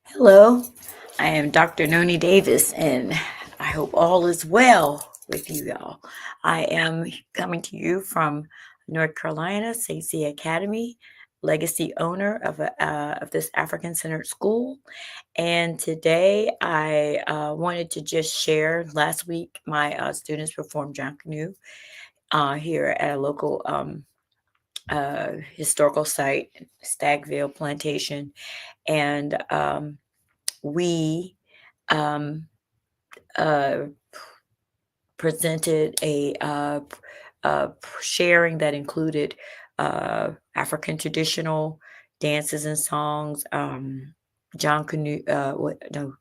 Hello, I am Dr. Noni Davis, and I hope all is well with you all. I am coming to you from North Carolina, Sya Academy, legacy owner of this African-centered school. And today I wanted to just share. Last week, my students performed John Canoe here at a local historical site, Stagville Plantation, and we um, uh, presented a sharing that included African traditional dances and songs. John Canoe, what? No,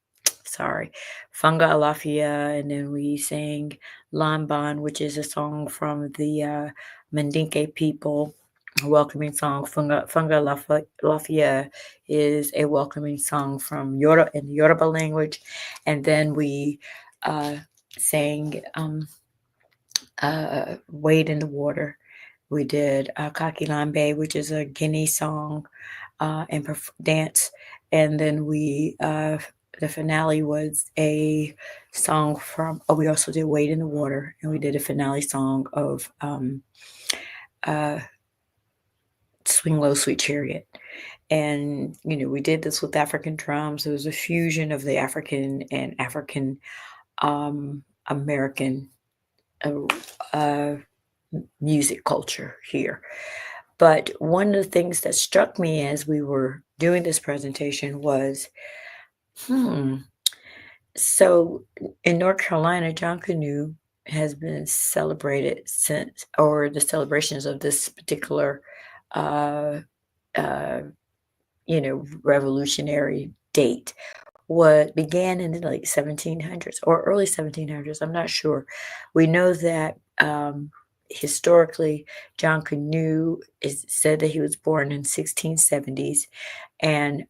sorry, Funga Alafia, and then we sang Lamban, which is a song from the Mandinke people. A welcoming song. Funga Lafia is a welcoming song from Yoruba in the Yoruba language, and then we sang Wade in the Water. We did Kakilambe, which is a Guinea song and dance. And then the finale was a song we also did Wade in the Water, and we did a finale song of Swing Low, Sweet Chariot. And, we did this with African drums. It was a fusion of the African and African American music culture here. But one of the things that struck me as we were doing this presentation was, so in North Carolina, John Canoe has been celebrated since, or the celebrations of this particular, uh, uh, revolutionary date what began in the late 1700s or early 1700s. I'm not sure. We know that historically, John Canoe is said that he was born in 1670s, and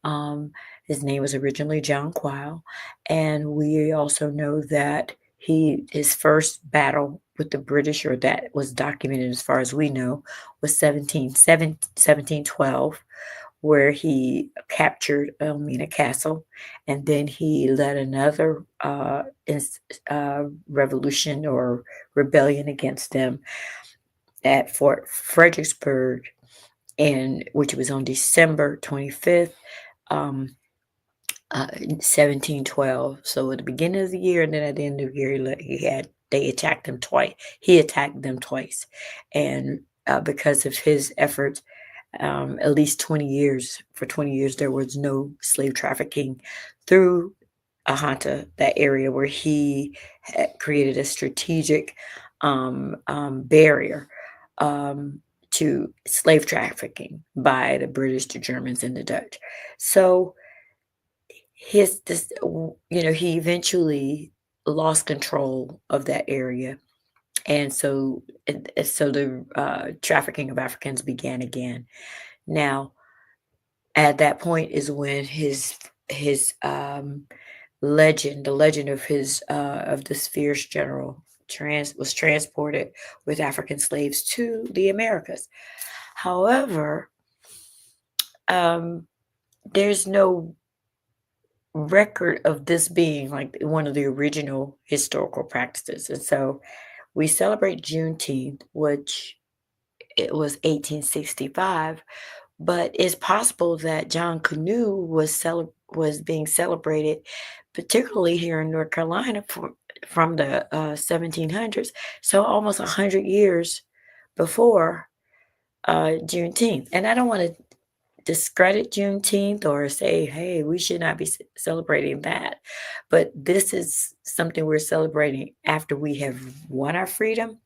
his name was originally John Quile. And we also know that his first battle with the British, or that was documented as far as we know, was 1712, where he captured Elmina Castle, and then he led another revolution or rebellion against them at Fort Fredericksburg, which was on December 25th, 1712. So at the beginning of the year, and then at the end of the year, they attacked them twice. He attacked them twice, and because of his efforts, at least 20 years, for 20 years, there was no slave trafficking through Ahanta, that area where he had created a strategic barrier to slave trafficking by the British, the Germans, and the Dutch. So he eventually lost control of that area. And so the trafficking of Africans began again. Now, at that point is when his legend, the legend of this fierce general, was transported with African slaves to the Americas. However, there's no record of this being like one of the original historical practices. And so we celebrate Juneteenth, which it was 1865, but it's possible that John Canoe was being celebrated, particularly here in North Carolina, from the 1700s, so almost 100 years before Juneteenth. And I don't want to discredit Juneteenth or say, hey, we should not be celebrating that. But this is something we're celebrating after we have won our freedom.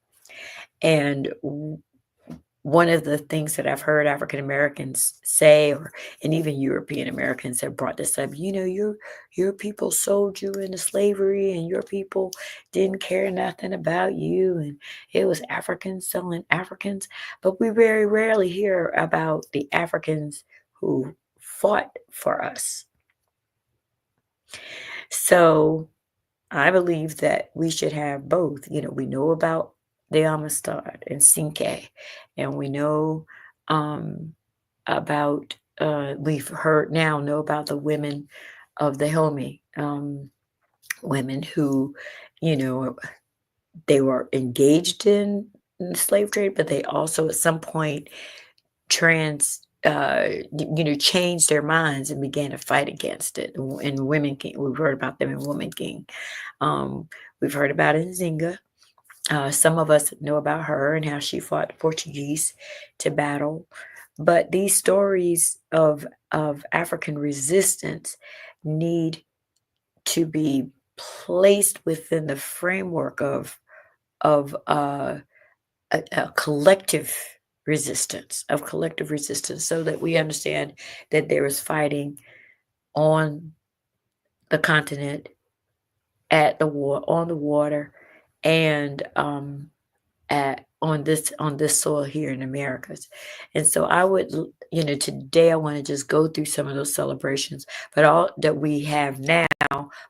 And one of the things that I've heard African Americans say, and even European Americans have brought this up, your people sold you into slavery, and your people didn't care nothing about you, and it was Africans selling Africans. But we very rarely hear about the Africans who fought for us. So I believe that we should have both. We know about the Amistad and Cinque, and we know about we've heard now know about the women of the Helmi, women who, you know, they were engaged in the slave trade, but they also at some point changed their minds and began to fight against it. And Women King, we've heard about them in Woman King. Um, we've heard about Nzinga. Some of us know about her and how she fought the Portuguese to battle. But these stories of African resistance need to be placed within the framework of a collective resistance, so that we understand that there is fighting on the continent, at the war, on the water, and on this soil here in Americas. And so I would, today I want to just go through some of those celebrations, but all that we have now,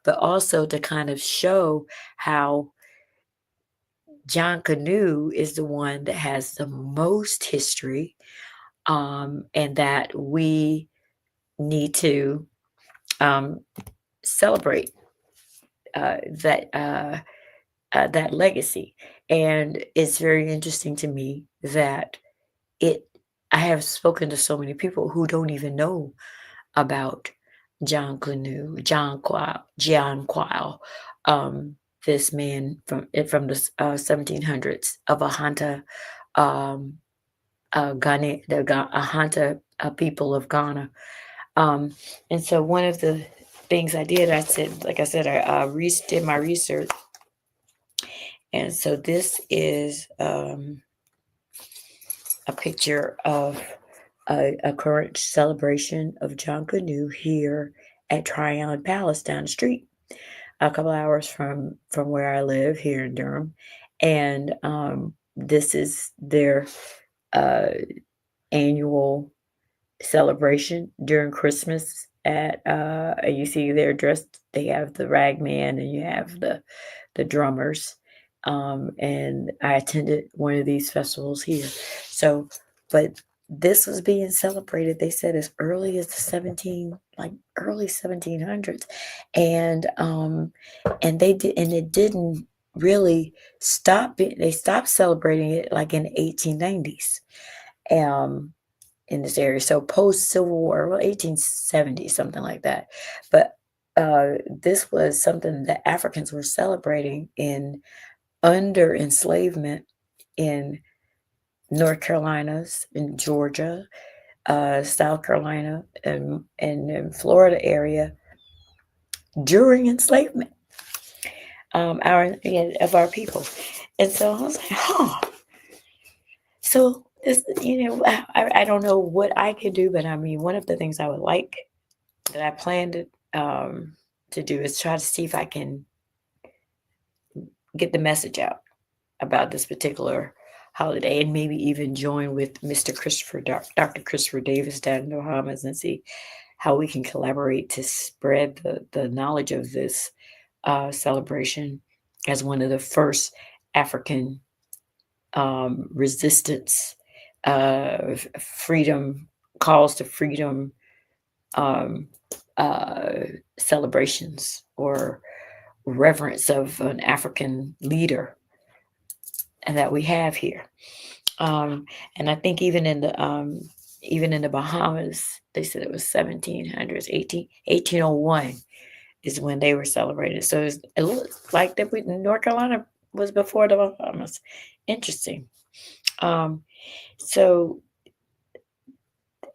but also to kind of show how John Canoe is the one that has the most history, and that we need to um, celebrate that legacy. And it's very interesting to me that it. I have spoken to so many people who don't even know about John Quile, this man from the 1700s of Ahanta, um, Ghana, Ahanta people of Ghana. And so one of the things I did, like I said, I did my research. And so this is a picture of a current celebration of John Canoe here at Tryon Palace down the street, a couple hours from where I live here in Durham. And this is their annual celebration during Christmas. You see they're dressed. They have the ragman and you have the drummers. And I attended one of these festivals here. So, but this was being celebrated, they said, as early as early 1700s. And it didn't really stop it. They stopped celebrating it like in the 1890s. In this area. So post Civil War, well, 1870, something like that. But this was something that Africans were celebrating under enslavement in North Carolinas, in Georgia, South Carolina, and in Florida area during enslavement of our people. And so I was like, huh. So this, I don't know what I could do, but I mean, one of the things I would like that I plan to do is try to see if I can get the message out about this particular holiday, and maybe even join with Dr. Christopher Davis down in the Bahamas, and see how we can collaborate to spread the knowledge of this celebration as one of the first African resistance, freedom, calls to freedom celebrations, or reverence of an African leader and that we have here. And I think even in the Bahamas, they said it was 1700s, 1801 is when they were celebrated. So it looks like that North Carolina was before the Bahamas. Interesting. So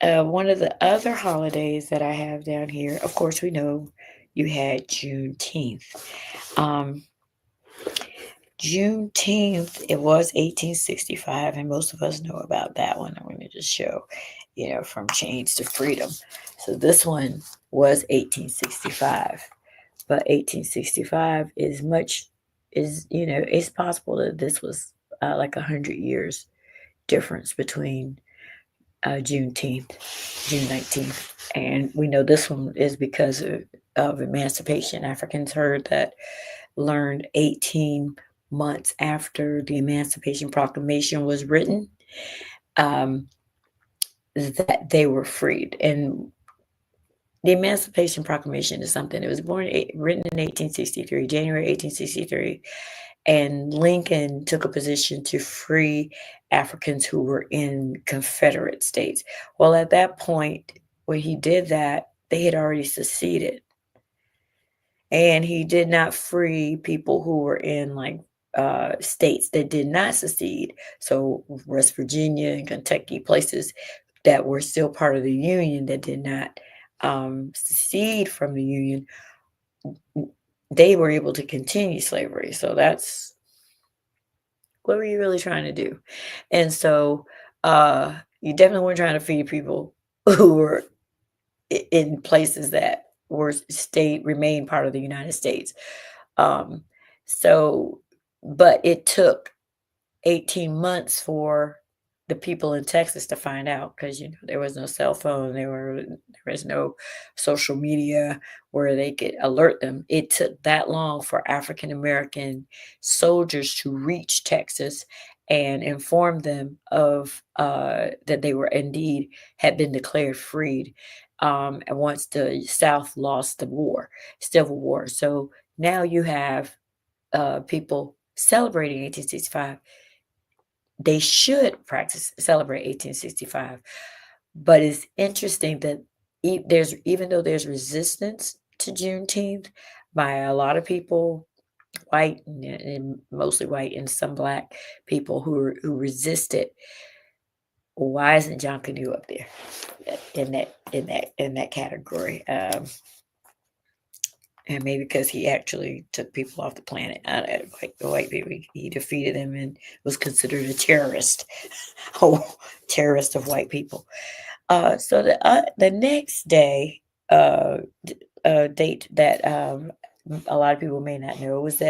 one of the other holidays that I have down here, of course, we know you had Juneteenth. Juneteenth, it was 1865, and most of us know about that one. I'm going to just show, from chains to freedom. So this one was 1865, but 1865 it's possible that this was like 100 years difference between Juneteenth, June 19th. And we know this one is because of emancipation. Africans learned 18 months after the Emancipation Proclamation was written, that they were freed. And the Emancipation Proclamation is something. It was written in 1863, January 1863, and Lincoln took a position to free Africans who were in Confederate states. Well, at that point, when he did that, they had already seceded. And he did not free people who were in like states that did not secede. So West Virginia and Kentucky, places that were still part of the Union that did not secede from the Union, they were able to continue slavery. So that's what were you really trying to do? And so you definitely weren't trying to feed people who were in places that were remain part of the United States. Um, so, but it took 18 months for the people in Texas to find out because there was no cell phone, there was no social media where they could alert them. It took that long for African American soldiers to reach Texas and inform them of that they were indeed had been declared freed. And once the South lost the Civil War, so now you have people celebrating 1865. They should practice celebrate 1865, but it's interesting that even though there's resistance to Juneteenth by a lot of people, white and mostly white and some black people who resist it. Why isn't John Canoe up there in that category? And maybe because he actually took people off the planet, the white people, he defeated them and was considered a terrorist, oh, terrorist of white people. So the next day, date that a lot of people may not know was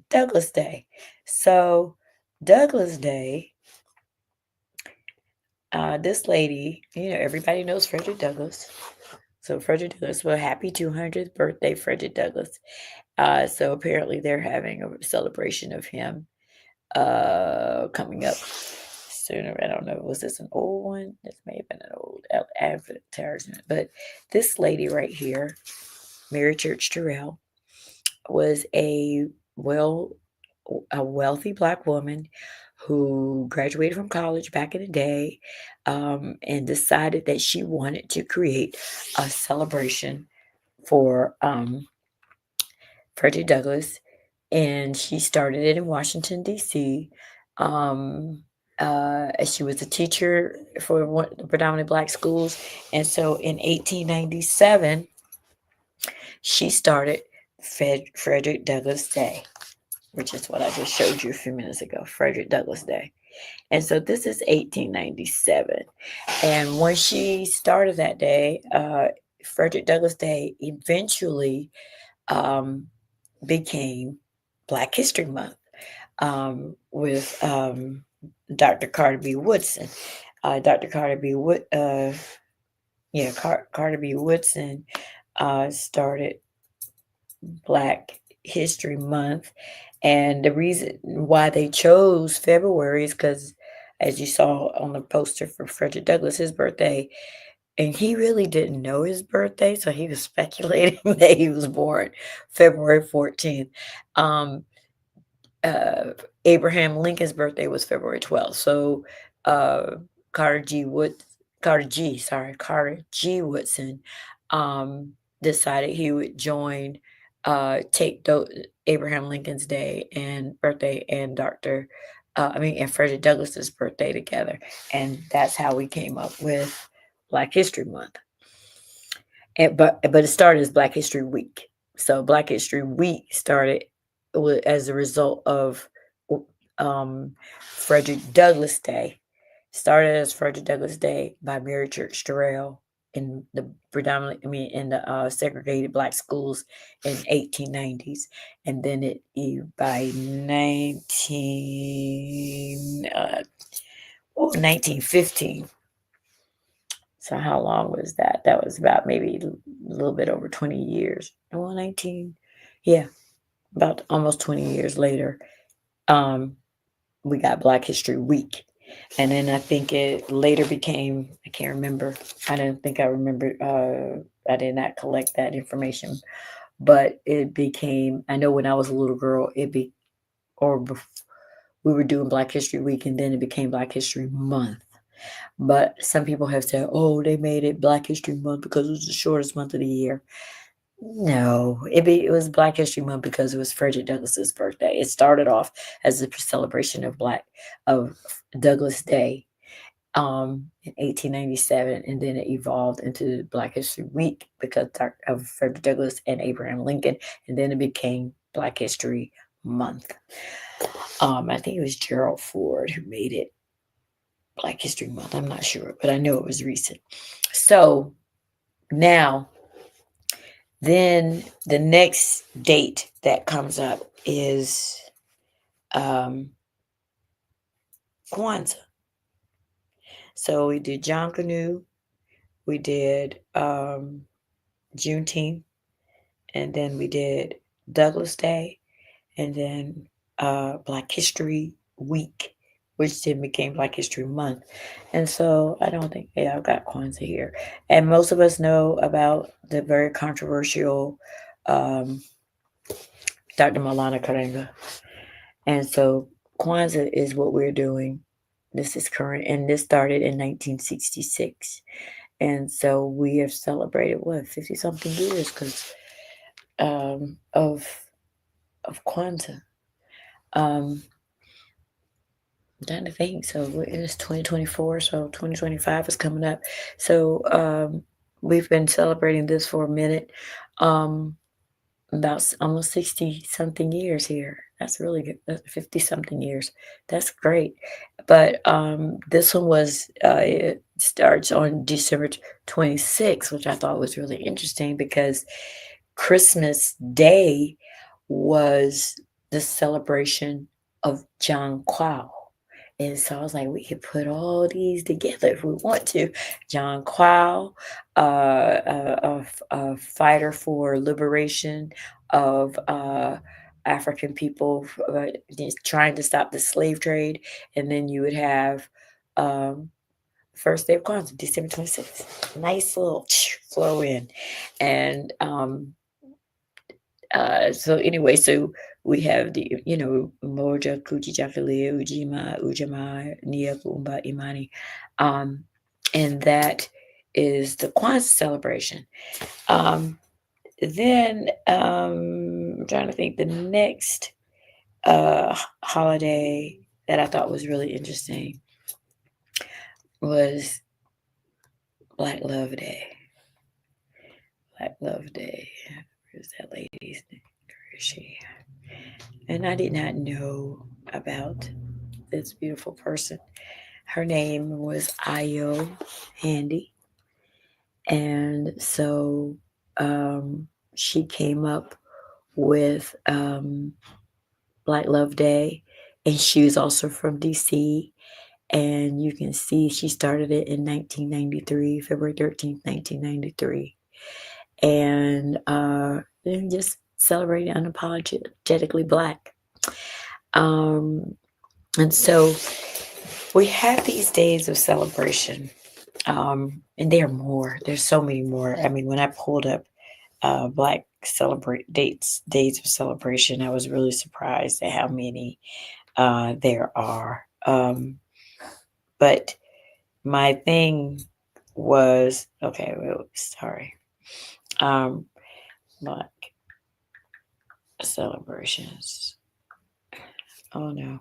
Douglas Day. So Douglas Day, this lady, everybody knows Frederick Douglass. So Frederick Douglass, well, happy 200th birthday, Frederick Douglass. So apparently they're having a celebration of him coming up sooner. I don't know. Was this an old one? This may have been an old advertisement. But this lady right here, Mary Church Terrell, was a wealthy black woman who graduated from college back in the day, and decided that she wanted to create a celebration for Frederick Douglass, and she started it in Washington, D.C. She was a teacher for the predominantly black schools, and so in 1897, she started Frederick Douglass Day, which is what I just showed you a few minutes ago, Frederick Douglass Day. And so this is 1897. And when she started that day, Frederick Douglass Day eventually became Black History Month with Dr. Carter B. Woodson. Dr. Carter B. Carter B. Woodson started Black History Month. And the reason why they chose February is because, as you saw on the poster for Frederick Douglass, his birthday, and he really didn't know his birthday, so he was speculating that he was born February 14th. Abraham Lincoln's birthday was February 12th. So Carter G. Woodson decided he would join take Abraham Lincoln's day and birthday and and Frederick Douglass's birthday together, and that's how we came up with Black History Month. But it started as Black History Week. So Black History Week started as a result of Frederick Douglass Day. Started as Frederick Douglass Day by Mary Church Terrell in the segregated black schools in 1890s, and then by 1915. So how long was that? That was about maybe a little bit over 20 years. Well, about almost 20 years later, we got Black History Week. And then I think it later became, I can't remember. I don't think I remember. I did not collect that information, but it became, I know when I was a little girl, or we were doing Black History Week, and then it became Black History Month. But some people have said, oh, they made it Black History Month because it was the shortest month of the year. No, it was Black History Month because it was Frederick Douglass's birthday. It started off as a celebration of Douglass Day, in 1897, and then it evolved into Black History Week because of Frederick Douglass and Abraham Lincoln, and then it became Black History Month. I think it was Gerald Ford who made it Black History Month. I'm not sure, but I know it was recent. So now, then the next date that comes up is Kwanzaa. So we did John Canoe, we did Juneteenth, and then we did Douglas Day, and then Black History Week, which then became Black History Month. And so I don't think, yeah, I've got Kwanzaa here. And most of us know about the very controversial um, Dr. Malana Karenga. And so Kwanzaa is what we're doing. This is current, and this started in 1966. And so we have celebrated, what, 50 something years because of Kwanzaa. Um, I'm trying to think. So it's 2024, so 2025 is coming up. So we've been celebrating this for a minute. About almost 60 something years here. That's really good. 50 something years. That's great. But this one it starts on December 26th, which I thought was really interesting because Christmas Day was the celebration of John Quao. And so I was like, we could put all these together if we want to. John Quao, a fighter for liberation of African people, trying to stop the slave trade. And then you would have first day of Kwanzaa, December 26th. Nice little flow in. And so anyway, so we have the, Moja, Kuji, Jakalia, Ujima, Ujama, Nia, Kumba, Imani. And that is the Kwanzaa celebration. Then I'm trying to think the next holiday that I thought was really interesting was Black Love Day. Black Love Day. Where's that lady's name? Where is she? And I did not know about this beautiful person. Her name was Ayo Handy. And so she came up with Black Love Day. And she was also from DC. And you can see she started it in 1993, February 13th, 1993. And just celebrating unapologetically Black. And so we have these days of celebration, and there are more. There's so many more. I mean, when I pulled up Black days of celebration, I was really surprised at how many there are. But my thing was, okay, well, sorry. Black celebrations. Oh no.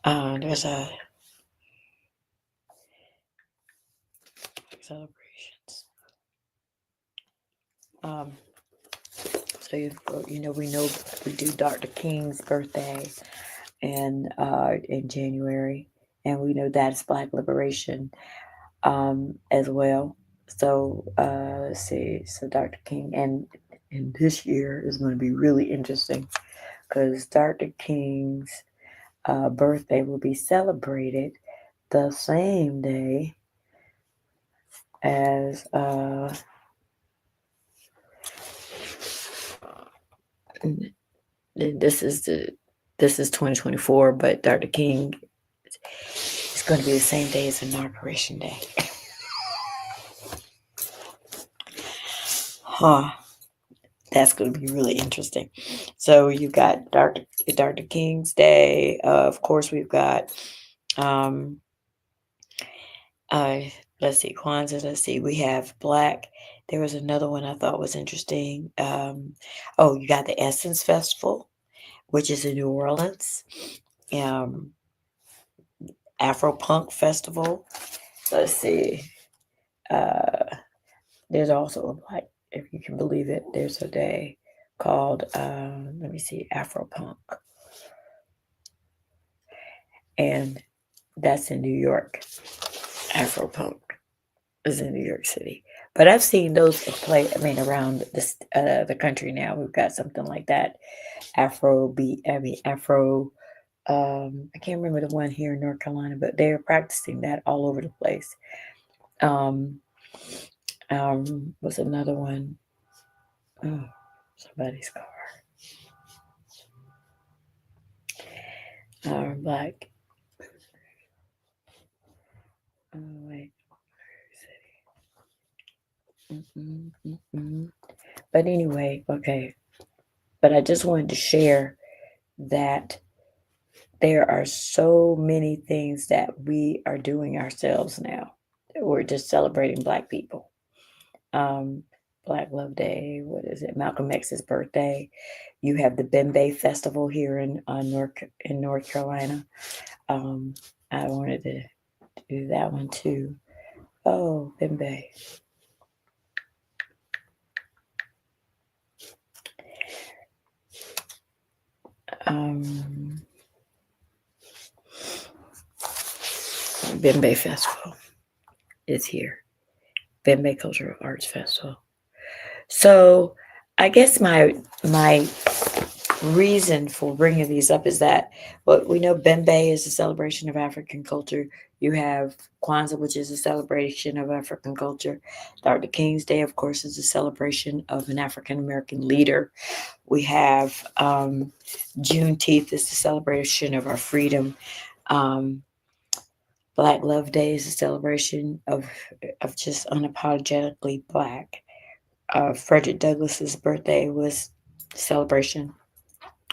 There's a celebrations. So we know we do Dr. King's birthday in January, and we know that's Black Liberation as well. So let's see. So Dr. King, and this year is going to be really interesting because Dr. King's birthday will be celebrated the same day as And this is 2024, but Dr. King is going to be the same day as Inauguration Day. Huh. That's going to be really interesting. So you got Dr. King's Day. Of course, we've got um, uh, let's see, Kwanzaa. Let's see, we have Black. There was another one I thought was interesting. Oh, you got the Essence Festival, which is in New Orleans. Um, Afro Punk Festival. Let's see. Uh, there's also a Black, if you can believe it. There's a day called let me see, Afro Punk, and that's in New York. Afro Punk is in New York City. But I've seen those play. I mean, around this the country now, we've got something like that. Afro beat. I mean, Afro. I can't remember the one here in North Carolina, but they're practicing that all over the place. Um, what's another one? Oh, somebody's car. Black. Oh wait. Mm-mm, mm-mm. But anyway, okay. But I just wanted to share that there are so many things that we are doing ourselves now. We're just celebrating Black people. Um, Black Love Day. What is it? Malcolm X's birthday. You have the Bembe Festival here in North Carolina. I wanted to do that one too. Oh, Bembe. Um, Bembe Festival is here. Bembe Cultural Arts Festival. So, I guess my reason for bringing these up is that, well, we know Bembe is a celebration of African culture. You have Kwanzaa, which is a celebration of African culture. Dr. King's Day, of course, is a celebration of an African American leader. We have Juneteenth is the celebration of our freedom. Um, Black Love Day is a celebration of just unapologetically Black. Frederick Douglass's birthday was a celebration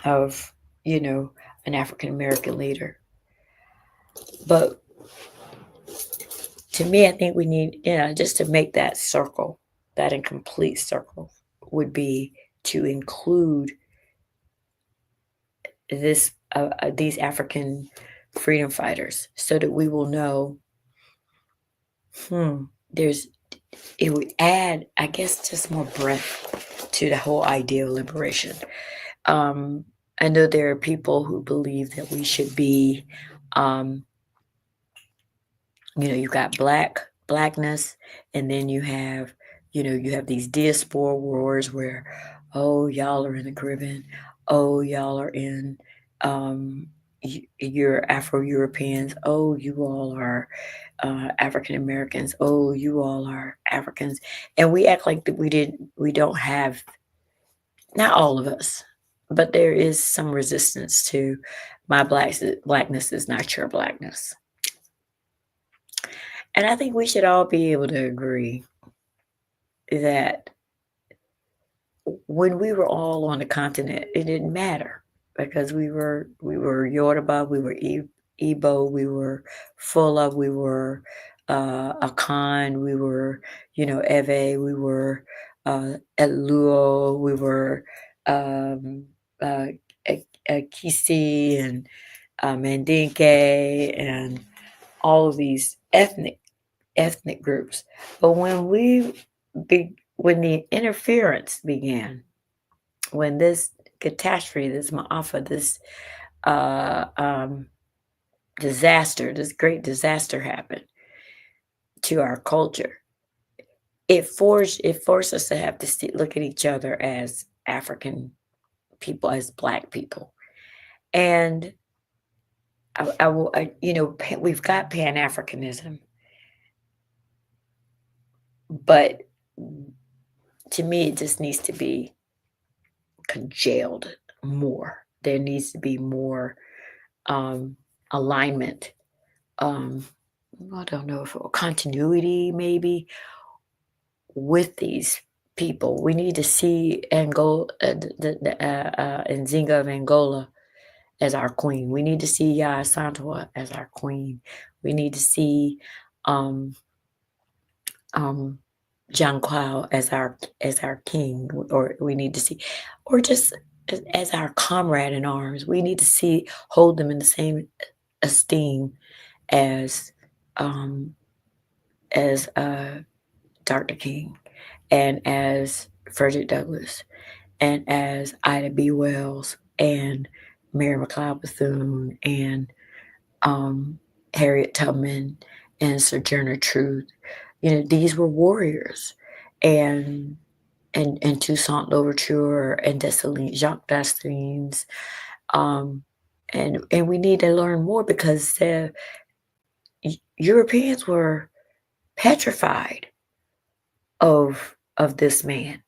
of, you know, an African American leader. But to me, I think we need, just to make that circle, that incomplete circle, would be to include these African freedom fighters, so that we will know. There's It would add, I guess, just more breadth to the whole idea of liberation. I know there are people who believe that we should be, um, you've got blackness, and then you have these diaspora wars where, oh, y'all are in the Caribbean, oh, y'all are in, um, you're Afro-Europeans, oh, you all are African Americans, oh, you all are Africans, and we act like that we don't have, not all of us, but there is some resistance to my blackness is not your blackness. And I think we should all be able to agree that when we were all on the continent, it didn't matter, because we were Yoruba, we were Igbo, we were Fula, we were Akan, we were Eve, we were Eluo, we were um, uh, Kisi and Mandinke, and all of these ethnic groups. But when the interference began, when this catastrophe, this Ma'afa, this uh, um, this great disaster happened to our culture, it forced us to have to look at each other as African people, as Black people, and we've got Pan Africanism, but to me, it just needs to be congealed more. There needs to be more alignment. Um, I don't know if continuity maybe with these people. We need to see Angola, Nzinga of Angola as our queen. We need to see Ya Santua as our queen. We need to see um, um, John Quao as our king, or we need to see, or just as our comrade in arms. We need to see hold them in the same esteem as um, as Dr. King and as Frederick Douglass and as Ida B. Wells and Mary McLeod Bethune and um, Harriet Tubman and Sojourner Truth. You know, these were warriors, and and Toussaint Louverture and Dessalines, Jacques Dessalines, um, and we need to learn more because the Europeans were petrified of this man.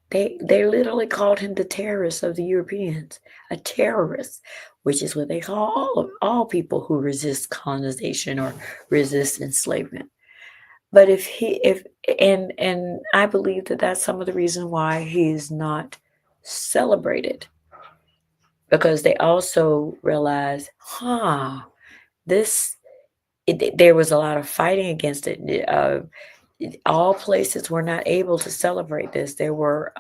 They literally called him the terrorist of the Europeans, a terrorist, which is what they call all people who resist colonization or resist enslavement. But if and I believe that that's some of the reason why he is not celebrated, because they also realize, this there was a lot of fighting against it. All places were not able to celebrate this. There were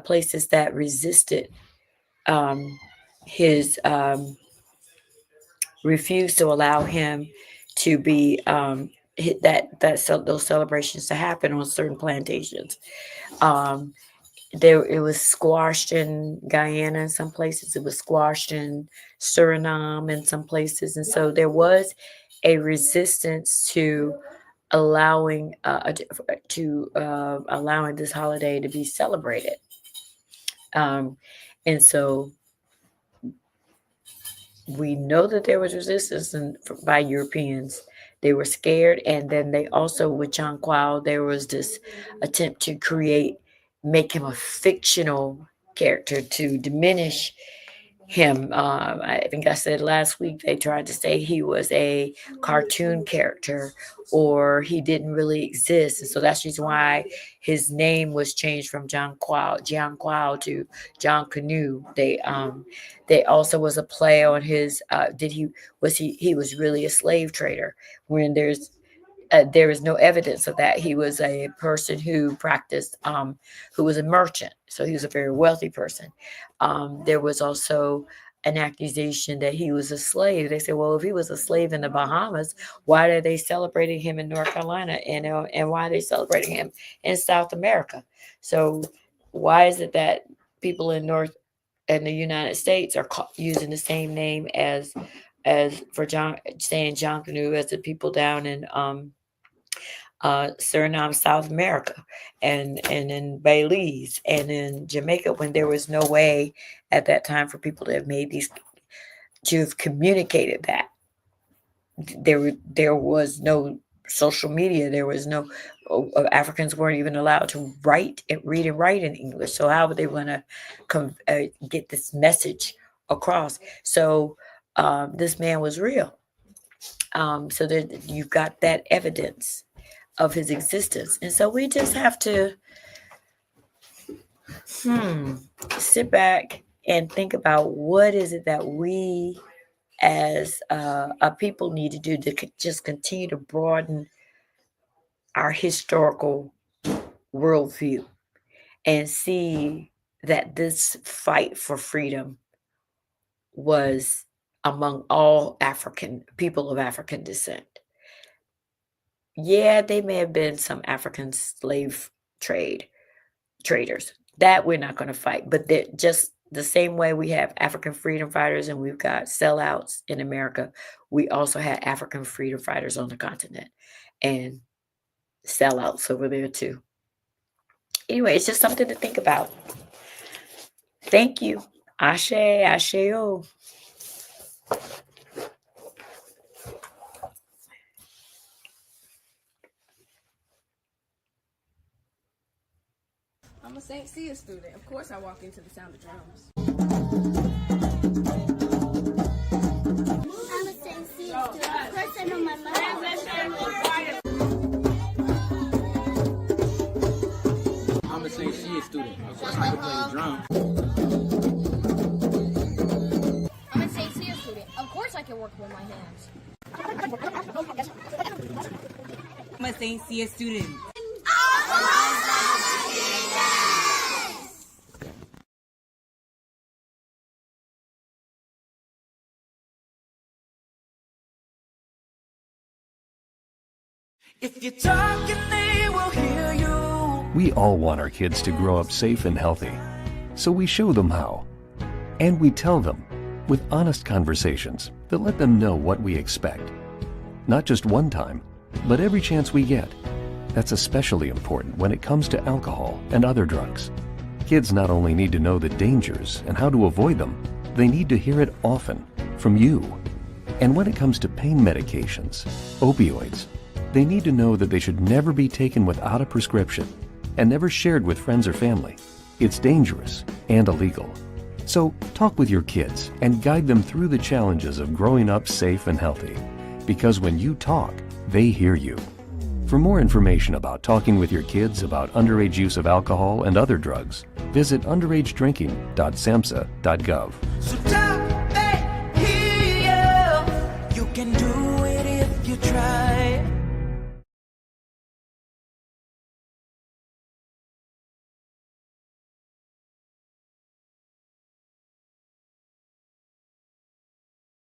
places that resisted um, his refused to allow him to be those celebrations to happen on certain plantations. Um, it was squashed in Guyana in some places. It was squashed in Suriname in some places, and so there was a resistance to allowing allowing this holiday to be celebrated. Um, and so we know that there was resistance by Europeans. They were scared, and then they also, with John Quao, there was this attempt to make him a fictional character to diminish him. I think I said last week they tried to say he was a cartoon character or he didn't really exist. And so that's the reason why his name was changed from Jiang Quao to John Canoe. They also was a play on his he was really a slave trader when there is no evidence of that. He was a person who practiced, who was a merchant. So he was a very wealthy person. There was also an accusation that he was a slave. They said, well, if he was a slave in the Bahamas, why are they celebrating him in North Carolina? And why are they celebrating him in South America? So why is it that people in North and the United States are using the same name as for John, saying John Canoe, as the people down in Suriname, South America, and in Belize and in Jamaica, when there was no way at that time for people to have made these, to have communicated that. There was no social media. There was no Africans weren't even allowed to read and write in English. So how were they going to get this message across? So this man was real. So that you've got that evidence of his existence. And so we just have to sit back and think about what is it that we as a people need to do to just continue to broaden our historical worldview and see that this fight for freedom was among all African people of African descent. Yeah, they may have been some African slave traders that we're not going to fight, but they're just the same way we have African freedom fighters and we've got sellouts in America. We also had African freedom fighters on the continent and sellouts over there too. Anyway, it's just something to think about. Thank you. Ashe, Asheo. I'm a St. Sya student. Of course I walk into the sound of drums. I'm a St. Sya student. Of course I know my mother. I'm a St. Sya student. Of course I can play the drum. I'm a St. Sya student. Of course I can work with my hands. I'm a St. Sya student. If you're talking, they will hear you. We all want our kids to grow up safe and healthy, so we show them how. And we tell them with honest conversations that let them know what we expect. Not just one time, but every chance we get. That's especially important when it comes to alcohol and other drugs. Kids not only need to know the dangers and how to avoid them, they need to hear it often from you. And when it comes to pain medications, opioids, they need to know that they should never be taken without a prescription and never shared with friends or family. It's dangerous and illegal. So talk with your kids and guide them through the challenges of growing up safe and healthy. Because when you talk, they hear you. For more information about talking with your kids about underage use of alcohol and other drugs, visit underagedrinking.samhsa.gov. So talk, they hear you. You can do it if you try.